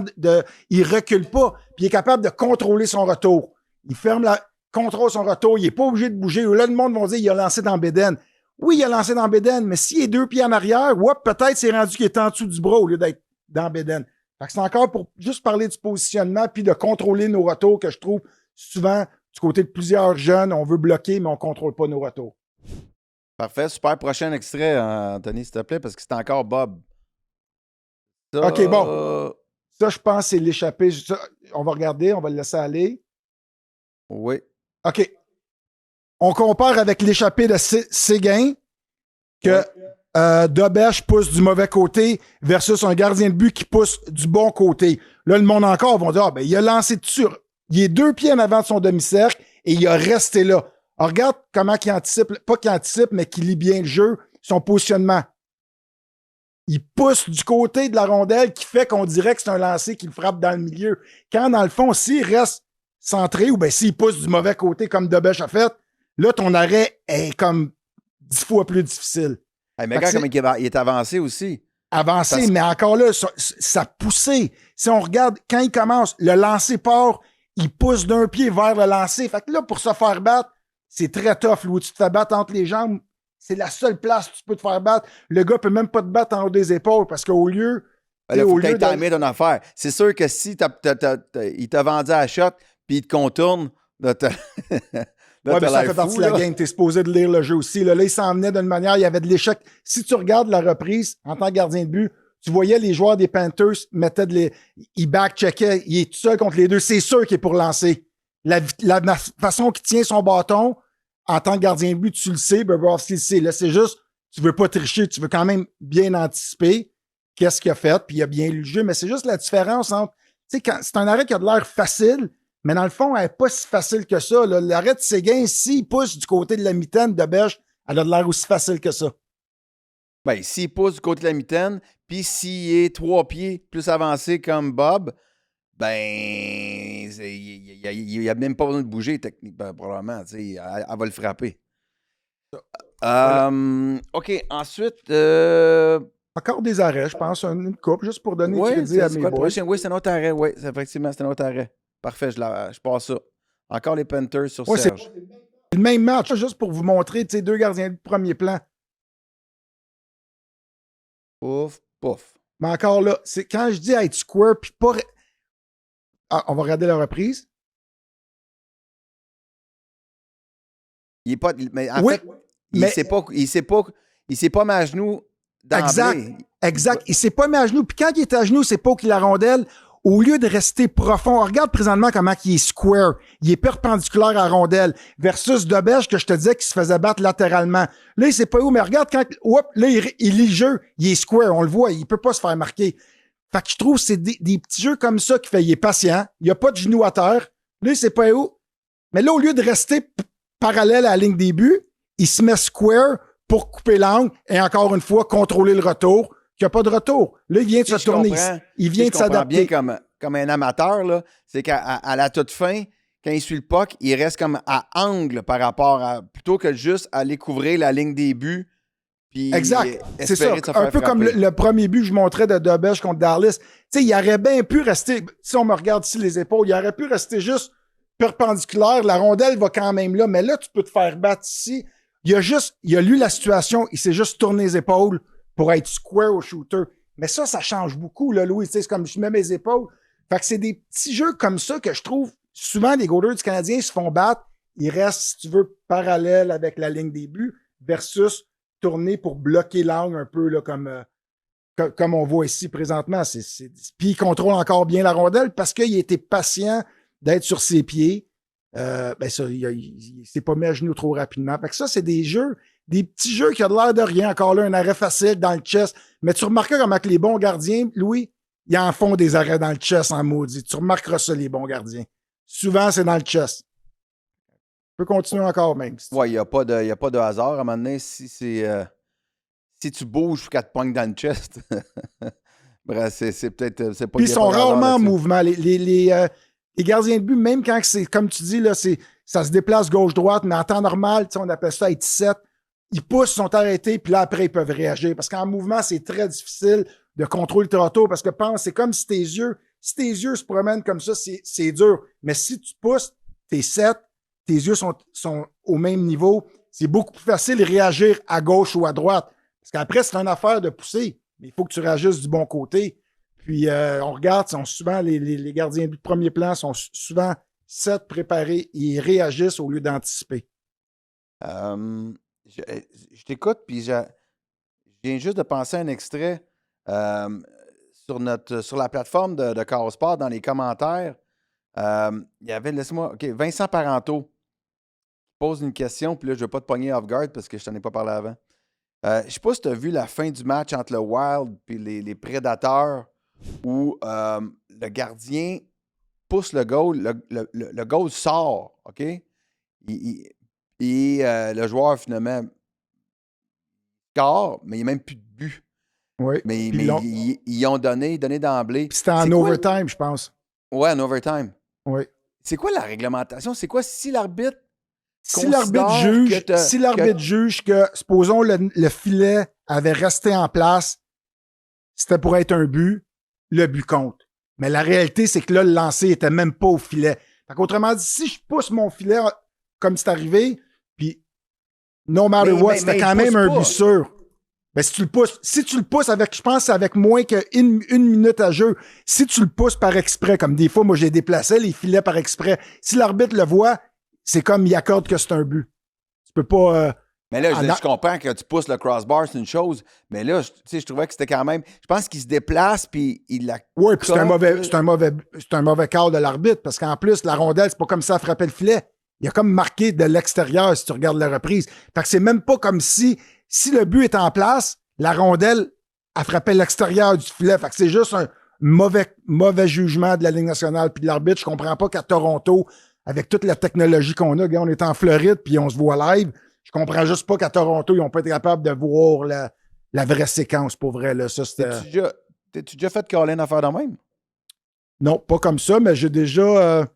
il recule pas, puis il est capable de contrôler son retour. Il contrôle son retour, il n'est pas obligé de bouger. Là, le monde va dire il a lancé dans Bédène. Oui, il a lancé dans Bédène, mais s'il est 2 pieds en arrière, peut-être c'est rendu qu'il est en dessous du bras au lieu d'être dans Bédène. Fait que c'est encore pour juste parler du positionnement puis de contrôler nos retours que je trouve souvent du côté de plusieurs jeunes, on veut bloquer, mais on ne contrôle pas nos retours. Parfait. Super. Prochain extrait, Anthony, s'il te plaît, parce que c'est encore Bob. Ça, OK, bon. Ça, je pense, c'est l'échappée. On va regarder, on va le laisser aller. Oui. OK. On compare avec l'échappée de Séguin que Dobèche pousse du mauvais côté versus un gardien de but qui pousse du bon côté. Là, le monde encore vont dire il a lancé dessus. Il est 2 pieds en avant de son demi-cercle et il a resté là. Alors, regarde comment il anticipe, pas qu'il anticipe, mais qu'il lit bien le jeu, son positionnement. Il pousse du côté de la rondelle qui fait qu'on dirait que c'est un lancer qui le frappe dans le milieu. Quand, dans le fond, s'il reste centré ou s'il pousse du mauvais côté comme Dobèche a fait, là, ton arrêt est comme 10 fois plus difficile. Hey, mais regarde comment il est avancé aussi. Avancé, mais encore là, ça poussé. Si on regarde, quand il commence, le lancer part, il pousse d'un pied vers le lancer. Fait que là, pour se faire battre, c'est très tough. Là, où tu te fais battre entre les jambes, c'est la seule place où tu peux te faire battre. Le gars peut même pas te battre en haut des épaules parce qu'au lieu... Il faut qu'il t'en mette une affaire. C'est sûr que si il t'a vendu à la shot puis il te contourne, là, mais ça fait partie de la game. Tu es supposé de lire le jeu aussi. Là, il s'en venait d'une manière, il y avait de l'échec. Si tu regardes la reprise en tant que gardien de but, tu voyais les joueurs des Panthers ils back-checkaient. Il est tout seul contre les deux. C'est sûr qu'il est pour lancer. La façon qu'il tient son bâton, en tant que gardien de but, tu le sais, Bobrovsky le sait. Là, c'est juste, tu veux pas tricher, tu veux quand même bien anticiper qu'est-ce qu'il a fait, puis il a bien lu le jeu. Mais c'est juste la différence entre, tu sais, c'est un arrêt qui a de l'air facile, mais dans le fond, elle n'est pas si facile que ça. Là. L'arrêt de Séguin, s'il pousse du côté de la mitaine de Bèche, elle a de l'air aussi facile que ça. Ben, s'il pousse du côté de la mitaine, puis s'il est 3 pieds plus avancé comme Bob, ben, il n'y a même pas besoin de bouger, techniquement, probablement. Elle va le frapper. OK, ensuite... Encore des arrêts, je pense, une coupe, juste pour donner crédit à mes boys. Oui, c'est un autre arrêt, oui, effectivement, c'est un autre arrêt. Parfait, je passe ça. Encore les Panthers sur Serge. C'est le même match, juste pour vous montrer, tu sais, 2 gardiens de premier plan. Pouf, pouf. Mais encore là, c'est quand je dis être square, puis pas... on va regarder la reprise. Il est pas... Mais en fait, il s'est pas mis à genoux d'emblée. Exact. Il s'est pas mis à genoux. Puis quand il est à genoux, c'est pas qu'il la rondelle au lieu de rester profond, regarde présentement comment il est square, il est perpendiculaire à la rondelle, versus Dobèche que je te disais qu'il se faisait battre latéralement. Là, il sait pas où, mais regarde quand, là, il lit le jeu, il est square, on le voit, il peut pas se faire marquer. Fait que je trouve que c'est des petits jeux comme ça qui fait, il est patient, il a pas de genoux à terre, là, il sait pas où. Mais là, au lieu de rester parallèle à la ligne des buts, il se met square pour couper l'angle et encore une fois, contrôler le retour. Il n'y a pas de retour. Là, il vient de se tourner. Il vient de s'adapter. Bien comme un amateur, là, c'est qu'à la toute fin, quand il suit le puck, il reste comme à angle par rapport à... Plutôt que juste aller couvrir la ligne des buts. Puis exact. C'est ça. Un peu frapper. comme le premier but que je montrais de Dobèche contre Dallas. Tu sais, il aurait bien pu rester... Si on me regarde ici les épaules, il aurait pu rester juste perpendiculaire. La rondelle va quand même là. Mais là, tu peux te faire battre ici. Il a lu la situation. Il s'est juste tourné les épaules pour être square au shooter. Mais ça change beaucoup, là, Louis. C'est comme je mets mes épaules. Fait que c'est des petits jeux comme ça que je trouve souvent les goalers du Canadien se font battre. Ils restent, si tu veux, parallèles avec la ligne des buts versus tourner pour bloquer l'angle un peu là, comme on voit ici présentement. Puis il contrôle encore bien la rondelle parce qu'il était patient d'être sur ses pieds. Il s'est pas mis à genoux trop rapidement. Fait que ça, c'est des petits jeux qui ont l'air de rien. Encore là, un arrêt facile dans le chest. Mais tu remarqueras comment que les bons gardiens, Louis, ils en font des arrêts dans le chest en maudit. Tu remarqueras ça, les bons gardiens. Souvent, c'est dans le chest. Tu peux continuer encore même. Ouais, il n'y a pas de hasard. À un moment donné, si tu bouges pour qu'elle te pogne dans le chest, bref, c'est peut-être... c'est pas. Puis ils sont rarement en mouvement. Les gardiens de but, même quand c'est, comme tu dis, là, ça se déplace gauche-droite, mais en temps normal, on appelle ça être 7. Ils poussent, sont arrêtés, puis là, après, ils peuvent réagir. Parce qu'en mouvement, c'est très difficile de contrôler le trottoir parce que c'est comme si tes yeux se promènent comme ça, c'est dur. Mais si tu pousses, t'es 7, tes yeux sont au même niveau, c'est beaucoup plus facile de réagir à gauche ou à droite. Parce qu'après, c'est une affaire de pousser. Mais il faut que tu réagisses du bon côté. Puis on regarde, souvent les gardiens de but de premier plan sont souvent 7 préparés. Ils réagissent au lieu d'anticiper. Je t'écoute, puis je viens juste de penser à un extrait sur la plateforme de Chaos Sport, dans les commentaires. Il y avait, Vincent Parenteau qui pose une question, puis là, je ne veux pas te pogner off guard parce que je t'en ai pas parlé avant. Je ne sais pas si tu as vu la fin du match entre le Wild et les Prédateurs où le gardien pousse le goal, le goal sort, OK? Et le joueur, finalement, score, mais il n'y a même plus de but. Oui. Mais ils ont donné d'emblée. Puis c'était en overtime, je pense. Ouais, en overtime. Oui. C'est quoi la réglementation? C'est quoi si l'arbitre juge que, supposons, le filet avait resté en place, c'était pour être un but, le but compte. Mais la réalité, c'est que là, le lancer était même pas au filet. Fait qu'autrement dit, si je pousse mon filet comme c'est arrivé, puis no matter what, c'était quand même un but sûr. Ben, si tu le pousses avec, je pense, avec moins qu'une minute à jeu, si tu le pousses par exprès, comme des fois, moi, j'ai déplacé les filets par exprès, si l'arbitre le voit, c'est comme il accorde que c'est un but. Tu peux pas... mais là, je comprends que tu pousses le crossbar, c'est une chose, mais là, je trouvais que c'était quand même... Je pense qu'il se déplace, puis il la... Oui, puis c'est un mauvais call de l'arbitre, parce qu'en plus, la rondelle, c'est pas comme ça à frapper le filet. Il a comme marqué de l'extérieur, si tu regardes la reprise. Fait que c'est même pas comme si le but est en place, la rondelle a frappé l'extérieur du filet. Fait que c'est juste un mauvais jugement de la Ligue nationale puis de l'arbitre. Je comprends pas qu'à Toronto, avec toute la technologie qu'on a, on est en Floride puis on se voit live, je comprends juste pas qu'à Toronto, ils ont pas été capables de voir la vraie séquence, pour vrai. Là. Ça, T'as-tu déjà fait caller une affaire de même? Non, pas comme ça, mais j'ai déjà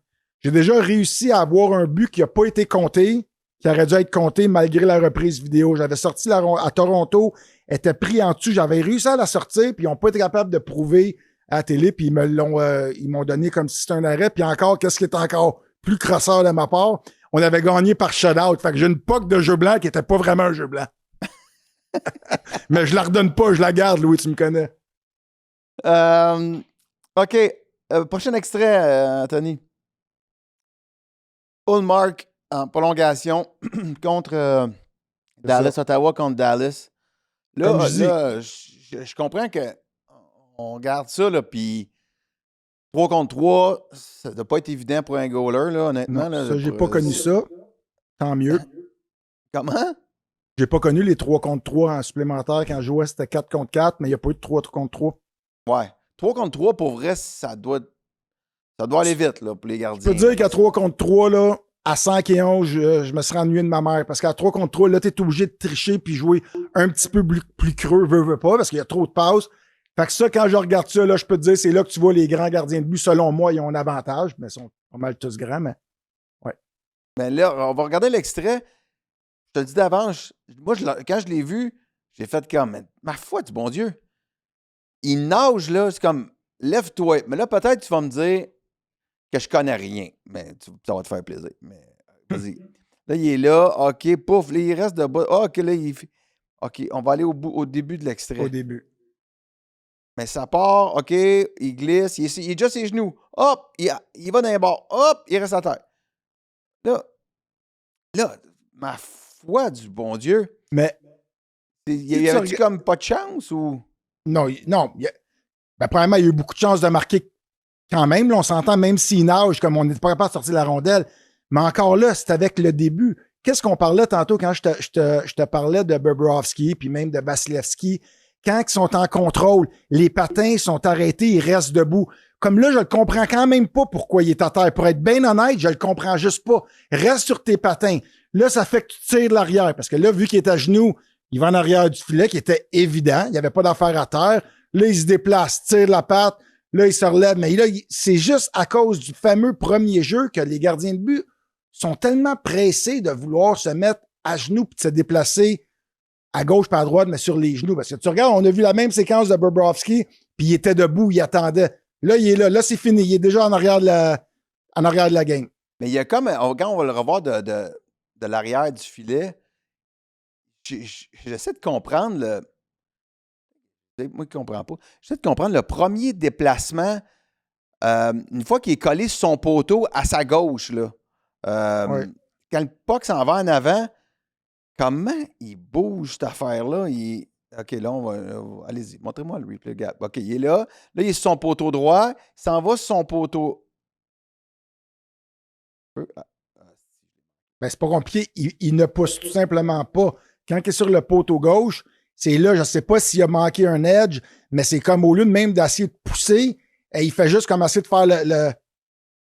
réussi à avoir un but qui n'a pas été compté, qui aurait dû être compté malgré la reprise vidéo. J'avais sorti à Toronto, était pris en dessous. J'avais réussi à la sortir, puis ils n'ont pas été capables de prouver à la télé, puis ils m'ont donné comme si c'était un arrêt. Puis encore, qu'est-ce qui est encore plus crosseur de ma part? On avait gagné par shutout. Fait que j'ai une poque de jeu blanc qui n'était pas vraiment un jeu blanc. Mais je la redonne pas, je la garde, Louis, tu me connais. OK. Prochain extrait, Anthony. Ullmark en prolongation contre Dallas, Ottawa contre Dallas. Là, je comprends qu'on garde ça, là, puis 3 contre 3, ça doit pas être évident pour un goaler, là, honnêtement. Non, là, ça, j'ai pour- pas connu ça. Tant mieux. Comment? J'ai pas connu les 3 contre 3 en supplémentaire. Quand je jouais, c'était 4 contre 4, mais il n'y a pas eu de 3 contre 3. Ouais. 3 contre 3, pour vrai, ça doit aller vite là, pour les Je gardiens. peux te dire qu'à 3 contre 3, là, à 5 et 11, je me serais ennuyé de ma mère. Parce qu'à 3 contre 3, là, t'es obligé de tricher puis jouer un petit peu plus creux, veux pas, parce qu'il y a trop de passes. Fait que ça, quand je regarde ça, là, je peux te dire, c'est là que tu vois les grands gardiens de but, selon moi, ils ont un avantage, mais ils sont pas mal tous grands, mais Mais là, on va regarder l'extrait. Je te le dis d'avance, moi, quand je l'ai vu, j'ai fait comme, mais, ma foi du bon Dieu. Il nage, là, c'est comme, lève-toi. Mais là, peut-être tu vas me dire que je connais rien. Mais ça va te faire plaisir. Mais vas-y. Là, il est là, OK, pouf, là, il reste debout. Ah, OK, là, OK, on va aller au début de l'extrait. au début. Mais ça part, OK, il glisse, il est déjà ses genoux. Hop, il va dans les bords. Hop, il reste à terre. Là, ma foi du bon Dieu. Mais Y avait-tu comme pas de chance ou. non, premièrement, il y a eu beaucoup de chances de marquer quand même. Là, on s'entend, même s'il nage, comme on n'était pas capable de sortir la rondelle. Mais encore là, c'est avec le début. Qu'est-ce qu'on parlait tantôt quand je te parlais de Bobrovsky puis même de Vasilevski? Quand ils sont en contrôle, les patins sont arrêtés, ils restent debout. Comme là, je le comprends quand même pas pourquoi il est à terre. Pour être bien honnête, je le comprends juste pas. Reste sur tes patins. Là, ça fait que tu tires de l'arrière. Parce que là, vu qu'il est à genoux, il va en arrière du filet, qui était évident. Il n'y avait pas d'affaire à terre. Là, il se déplace, tire la patte. Là, il se relève. Mais là, c'est juste à cause du fameux premier jeu que les gardiens de but sont tellement pressés de vouloir se mettre à genoux puis de se déplacer à gauche pas à droite, mais sur les genoux. Parce que tu regardes, on a vu la même séquence de Bobrovsky, puis il était debout, il attendait. Là, il est là. Là, c'est fini. Il est déjà en arrière de la game. Mais il y a comme, quand on va le revoir de l'arrière du filet, j'essaie de comprendre moi qui ne comprends pas. J'essaie de comprendre le premier déplacement, une fois qu'il est collé sur son poteau à sa gauche, là. Ouais. Quand le puck s'en va en avant, comment il bouge cette affaire-là? OK, là, allez-y, montrez-moi le replay gap. OK, il est là. Là, il est sur son poteau droit. Il s'en va sur son poteau. Ben, c'est pas compliqué. Il ne pousse tout simplement pas. Quand il est sur le poteau gauche, c'est là, je ne sais pas s'il a manqué un edge, mais c'est comme au lieu de même d'essayer de pousser, il fait juste comme essayer de faire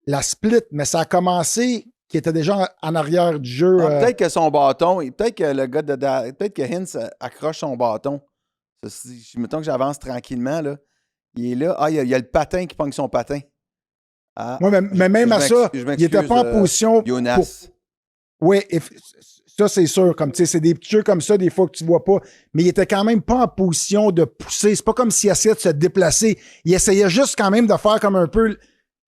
la split. Mais ça a commencé qui était déjà en arrière du jeu. Peut-être que son bâton, peut-être que le gars peut-être que Hintz accroche son bâton. Mettons que j'avance tranquillement, là. Il est là. Ah, il y a le patin qui pogne son patin. Ah, mais même à ça, il n'était pas en position. Jonas. Oui, ça, c'est sûr. Comme, c'est des petits jeux comme ça, des fois que tu vois pas. Mais il était quand même pas en position de pousser. C'est pas comme s'il essayait de se déplacer. Il essayait juste quand même de faire comme un peu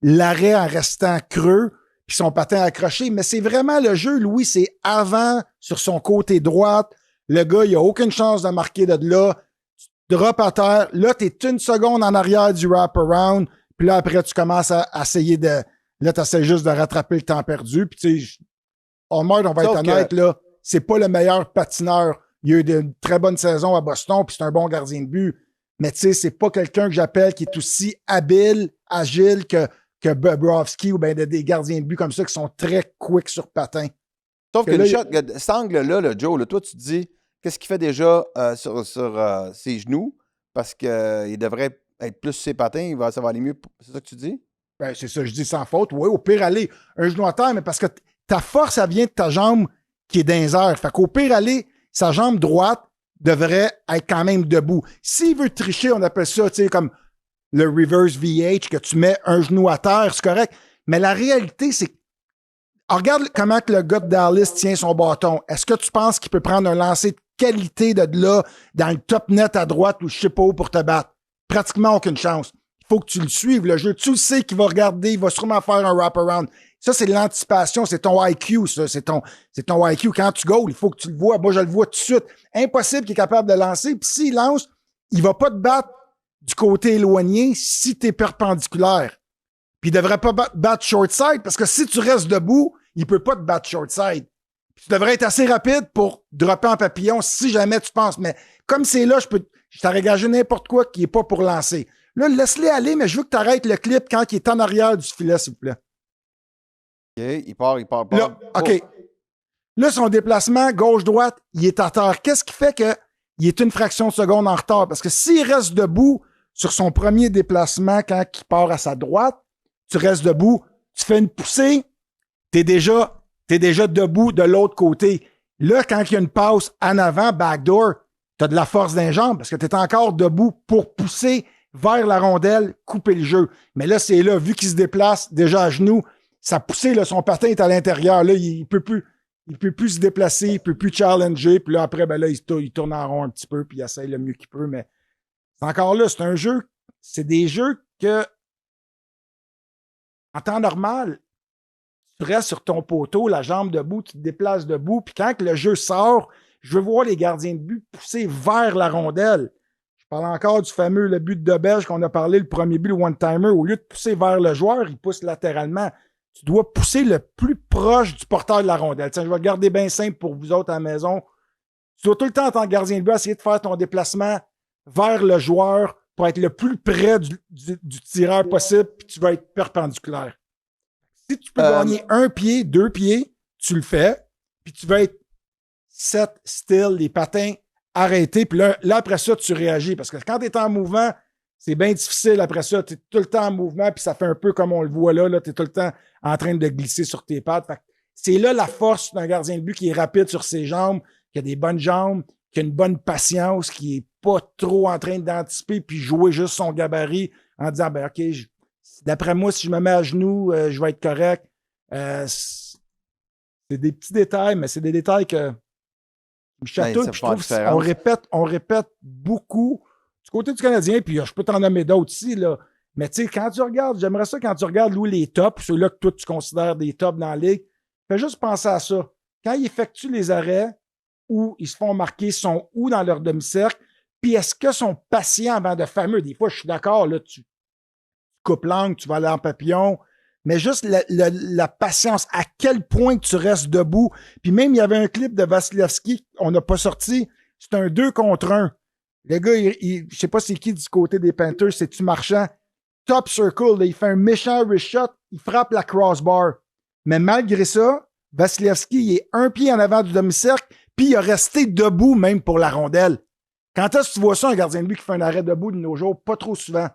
l'arrêt en restant creux, puis son patin accroché. Mais c'est vraiment le jeu, Louis, c'est avant, sur son côté droite. Le gars, il a aucune chance de marquer de là. Tu drops à terre. Là, t'es une seconde en arrière du wrap-around. Puis là, après, tu commences à essayer de... Là, tu essaies juste de rattraper le temps perdu. Puis tu sais, on va être honnête, là, c'est pas le meilleur patineur. Il a eu une très bonne saison à Boston, puis c'est un bon gardien de but. Mais tu sais, c'est pas quelqu'un que j'appelle qui est aussi habile, agile que Bobrovsky ou bien des gardiens de but comme ça qui sont très quick sur patin. Sauf que le shot, cet angle-là, là, Joe, là, toi, tu te dis, qu'est-ce qu'il fait déjà sur ses genoux? Parce qu'il devrait être plus sur ses patins, ça va aller mieux. C'est ça que tu dis? Ben, c'est ça, je dis sans faute. Oui, au pire, aller un genou à terre, mais parce que ta force, elle vient de ta jambe qui est dans les airs. Fait qu'au pire, aller, sa jambe droite devrait être quand même debout. S'il veut tricher, on appelle ça, tu sais, comme le reverse VH, que tu mets un genou à terre, c'est correct. Mais la réalité, c'est... Regarde comment que le gars de Dallas tient son bâton. Est-ce que tu penses qu'il peut prendre un lancer de qualité de là, dans le top net à droite ou je sais pas où pour te battre? Pratiquement aucune chance. Il faut que tu le suives, le jeu. Tu le sais qu'il va regarder, il va sûrement faire un wrap-around. Ça, c'est de l'anticipation, c'est ton IQ, ça. C'est ton IQ. Quand tu goals, il faut que tu le vois. Moi, je le vois tout de suite. Impossible qu'il est capable de lancer. Puis s'il lance, il va pas te battre du côté éloigné si tu es perpendiculaire. Puis il devrait pas battre short side parce que si tu restes debout, il peut pas te battre short side. Puis tu devrais être assez rapide pour dropper en papillon si jamais tu penses. Mais comme c'est là, je t'aurais gagé n'importe quoi qui est pas pour lancer. Là, laisse-les aller, mais je veux que tu arrêtes le clip quand il est en arrière du filet, s'il vous plaît. OK, il part. Là, OK. Là, son déplacement gauche-droite, il est à terre. Qu'est-ce qui fait qu'il est une fraction de seconde en retard? Parce que s'il reste debout sur son premier déplacement quand il part à sa droite, tu restes debout, tu fais une poussée, t'es déjà debout de l'autre côté. Là, quand il y a une passe en avant, backdoor, tu as de la force d'un jambe parce que tu es encore debout pour pousser vers la rondelle, couper le jeu. Mais là, c'est là, vu qu'il se déplace déjà à genoux, sa poussée, là, son patin est à l'intérieur. Là, il peut plus se déplacer, il peut plus challenger. Puis là, après, ben là, il tourne en rond un petit peu, puis il essaye le mieux qu'il peut. Mais c'est encore là, c'est des jeux que, en temps normal, tu restes sur ton poteau, la jambe debout, tu te déplaces debout, puis quand le jeu sort, je veux voir les gardiens de but pousser vers la rondelle. Je parle encore du fameux le but de Belge qu'on a parlé, le premier but, le one-timer. Au lieu de pousser vers le joueur, il pousse latéralement. Tu dois pousser le plus proche du porteur de la rondelle. Tiens, je vais le garder bien simple pour vous autres à la maison. Tu dois tout le temps, en tant que gardien de but, essayer de faire ton déplacement vers le joueur pour être le plus près du tireur possible, puis tu vas être perpendiculaire. Si tu peux gagner 1 pied, 2 pieds, tu le fais, puis tu vas être set, still, les patins arrêtés, puis là, après ça, tu réagis. Parce que quand tu es en mouvement, c'est bien difficile après ça. Tu es tout le temps en mouvement, puis ça fait un peu comme on le voit là tu es tout le temps en train de glisser sur tes pattes. C'est là la force d'un gardien de but qui est rapide sur ses jambes, qui a des bonnes jambes, qui a une bonne patience, qui est pas trop en train d'anticiper puis jouer juste son gabarit en disant, ben OK, d'après moi, si je me mets à genoux, je vais être correct. C'est des petits détails, mais c'est des détails que me chatouillent. Je trouve on répète beaucoup du côté du Canadien, puis je peux t'en nommer d'autres aussi, là. Mais tu sais, quand tu regardes, j'aimerais ça quand tu regardes, Louis, les tops, ceux-là que toi, tu considères des tops dans la ligue, fais juste penser à ça. Quand ils effectuent les arrêts où ils se font marquer, sont où dans leur demi-cercle, puis est-ce qu'ils sont patients avant de fameux? Des fois, je suis d'accord, là, tu coupes l'angle, tu vas aller en papillon, mais juste la patience, à quel point tu restes debout. Puis même, il y avait un clip de Vasilevski, on n'a pas sorti, c'est un 2 contre 1. Le gars, je sais pas c'est qui du côté des Panthers, c'est-tu Marchand? Top circle, là, il fait un méchant wrist shot, il frappe la crossbar. Mais malgré ça, Vasilevski, il est 1 pied en avant du demi-cercle, puis il a resté debout même pour la rondelle. Quand est-ce que tu vois ça, un gardien de but qui fait un arrêt debout de nos jours? Pas trop souvent.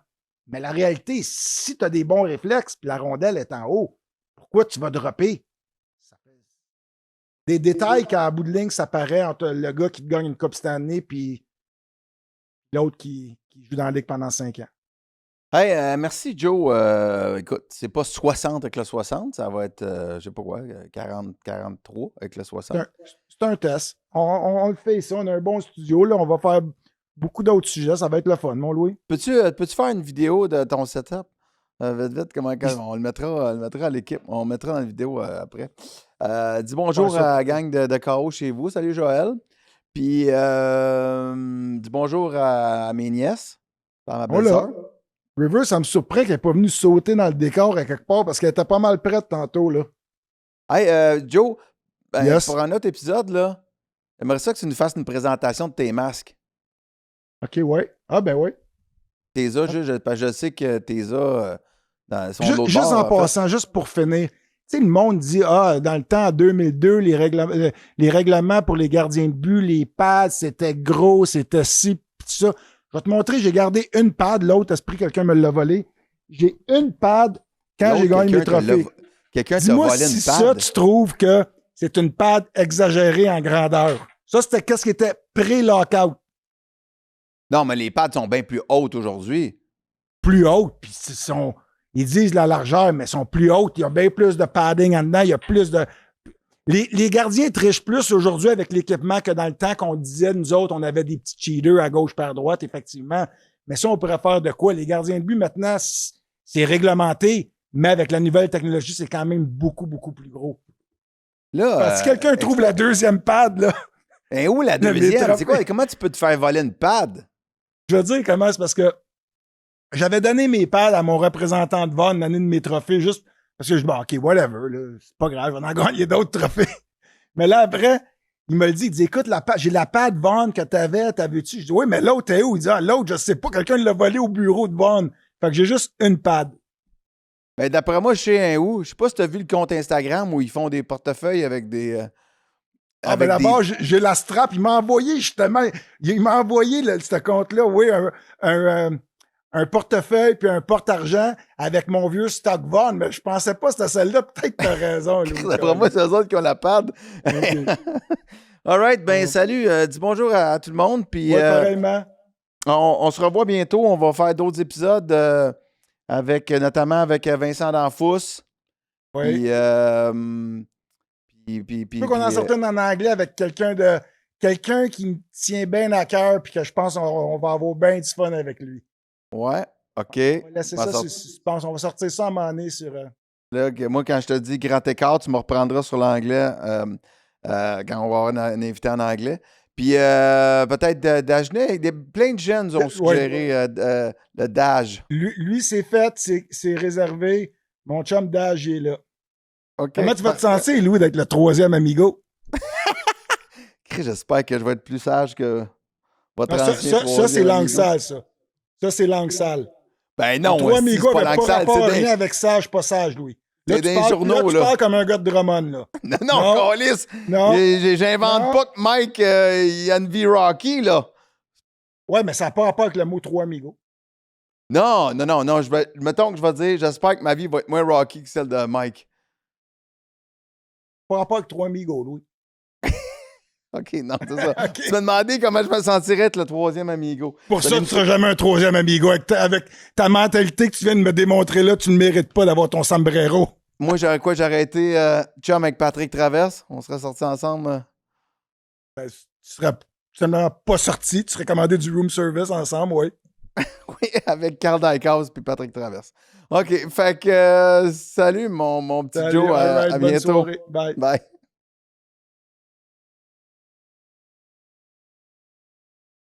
Mais la réalité, si tu as des bons réflexes, puis la rondelle est en haut, pourquoi tu vas dropper? Des détails qu'à bout de ligne, ça paraît entre le gars qui te gagne une Coupe Stanley puis l'autre qui joue dans la Ligue pendant 5 ans. Hey, merci Joe. Écoute, c'est pas 60 avec le 60, ça va être, je sais pas quoi, 40, 43 avec le 60. C'est un test. On le fait ici, on a un bon studio, là, on va faire beaucoup d'autres sujets, ça va être le fun, mon Louis. Peux-tu faire une vidéo de ton setup? Vite, on le mettra à l'équipe, on le mettra dans la vidéo après. Dis bonjour à la gang de KO chez vous. Salut Joël. Puis dis bonjour à mes nièces, à ma belle-sœur. River, ça me surprend qu'elle n'est pas venue sauter dans le décor à quelque part parce qu'elle était pas mal prête tantôt, là. Hey, Joe, yes. Pour un autre épisode, là, j'aimerais ça que tu nous fasses une présentation de tes masques. OK, ouais. Ah, ben oui. Je sais que t'es dans son juste en passant, juste pour finir, tu sais, le monde dit, dans le temps, en 2002, les règlements pour les gardiens de but, les pads, c'était gros, c'était ci, pis tout ça. Je vais te montrer, j'ai gardé une pad, l'autre, esprit, quelqu'un me l'a volé. J'ai une pad quand j'ai gagné mes trophées. Quelqu'un t'a volé une pad. Si ça, tu trouves que c'est une pad exagérée en grandeur. Ça, c'était qu'est-ce qui était pré-lockout. Non, mais les pads sont bien plus hautes aujourd'hui. Plus hautes, puis ils disent la largeur, mais elles sont plus hautes. Il y a bien plus de padding en dedans, il y a plus de... Les gardiens trichent plus aujourd'hui avec l'équipement que dans le temps qu'on disait, nous autres, on avait des petits cheaters à gauche par droite, effectivement. Mais ça, on pourrait faire de quoi? Les gardiens de but, maintenant, c'est réglementé, mais avec la nouvelle technologie, c'est quand même beaucoup, beaucoup plus gros. Là, si quelqu'un trouve la deuxième pad, là... où la deuxième? C'est quoi? Comment tu peux te faire voler une pad? Je veux dire comment, c'est parce que j'avais donné mes pads à mon représentant de vente l'année de mes trophées, juste parce que je dis, OK, whatever, là, c'est pas grave, on en gagné d'autres trophées. Mais là, après, il me le dit, il dit, écoute, j'ai la pad Vaughn que t'avais-tu? Je dis, oui, mais l'autre est où? Il dit, ah, l'autre, je sais pas, quelqu'un l'a volé au bureau de Vaughn. Fait que j'ai juste une pad. Ben, d'après moi, je sais où. Je sais pas si tu as vu le compte Instagram où ils font des portefeuilles avec des. Ben d'abord, j'ai la strap. Il m'a envoyé justement. Il m'a envoyé ce compte-là, oui, un portefeuille puis un porte-argent avec mon vieux stock Vaughn, mais je pensais pas que c'était celle-là. Peut-être que t'as raison, Louis. D'après moi, c'est eux autres qui ont la pad. Okay. All right, ben salut. Dis bonjour à tout le monde. Puis, Ouais, pareillement. on se revoit bientôt. On va faire d'autres épisodes notamment avec Vincent Danfous. Oui. Puis, Je veux qu'on en sorte une en anglais avec quelqu'un qui me tient bien à cœur puis que je pense qu'on va avoir bien du fun avec lui. Ouais, OK. On va laisser ça, je pense. On va sortir ça à un moment donné sur... Là, moi, quand je te dis grand écart, tu me reprendras sur l'anglais quand on va avoir un invité en anglais. Puis peut-être Dagenet, plein de jeunes ont suggéré le Dage. Lui, c'est fait, c'est réservé. Mon chum Dage, il est là. Okay. Comment tu vas te sentir, Louis, d'être le 3e amigo? J'espère que je vais être plus sage que votre ancien ça, c'est langue sale, ça. Ça, c'est langue sale. Ben non, toi, amigo, c'est pas langue sale. C'est rien avec sage, pas sage, Louis. Là, c'est des journaux, là. Tu parles comme un gars de Drummond, là. Non, Calisse. Non. J'invente pas que Mike, il a une vie Rocky, là. Ouais, mais ça n'a pas rapport avec le mot 3 amigos. Non. Mettons que je vais dire, j'espère que ma vie va être moins Rocky que celle de Mike. Pas rapport avec 3 amigos, Louis. OK, non, c'est ça. Okay. Tu m'as demandé comment je me sentirais être le 3e amigo. Pour ça, tu ne seras jamais un 3e amigo. Avec ta mentalité que tu viens de me démontrer là, tu ne mérites pas d'avoir ton sombrero. Moi, j'aurais été chum avec Patrick Traverse. On serait sortis ensemble. Ben, tu serais simplement pas sorti. Tu serais commandé du room service ensemble, oui. Oui, avec Carl Dykhouse puis Patrick Traverse. OK, fait que salut, mon petit Salut, Joe. right, À bientôt. bonne soirée. Bye. Bye.